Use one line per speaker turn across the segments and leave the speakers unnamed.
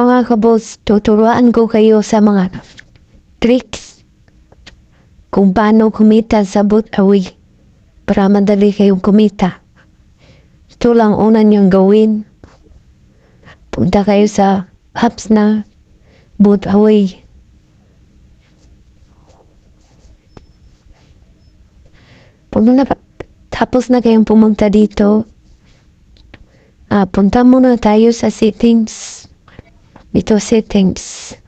Mga kabos, tuturuan ko kayo sa mga tricks kung paano kumita sa Butawi para madali kayong kumita. Ito lang una niyong gawin. Punta kayo sa apps na Butawi. Tapos na kayong pumunta dito, punta muna tayo sa settings. Dito settings.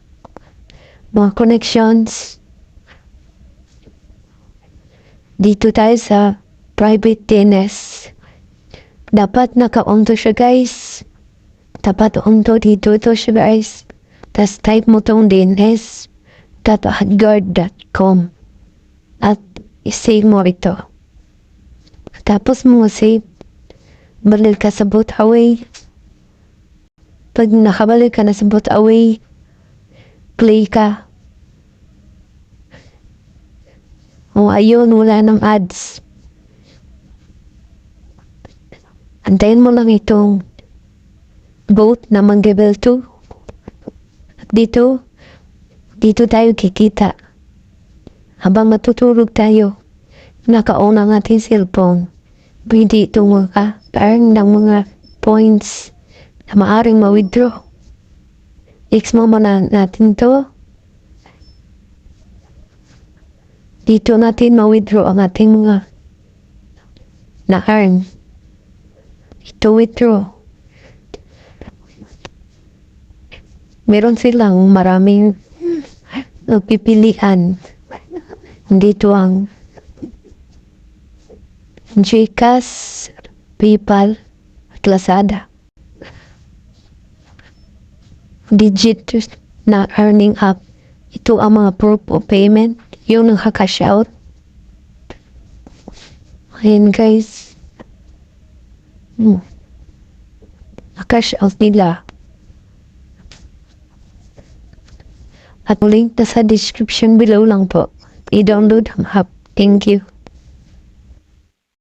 Mga connections. Dito tayo sa private DNS. Dapat naka-on to siya, guys. Dapat on to dito to siya, guys. Tapos type mo tong DNS.hotguard.com at isave mo ito. Tapos mo save. Balik ka sa Butawi. Pag nakabalik ka na sa Butawi, play ka. O ayun, wala ng ads. Antayin mo lang itong boat na mag-level 2. Dito tayo kikita. Habang matutulog tayo, naka-on ang ating cellphone. Pwede itong parang ng mga points na maaaring ma-withdraw. X mo muna natin to. Dito natin ma-withdraw ang ating mga na-earn. Ito withdraw. Meron silang maraming pipilian. Dito ang Gcash, PayPal, at Lazada. Digit na earning app. Ito ang mga proof of payment. Yung naka-cash out. Ayan, guys. Na-cash out nila. At link na sa description below lang po. I-download ang app. Thank you.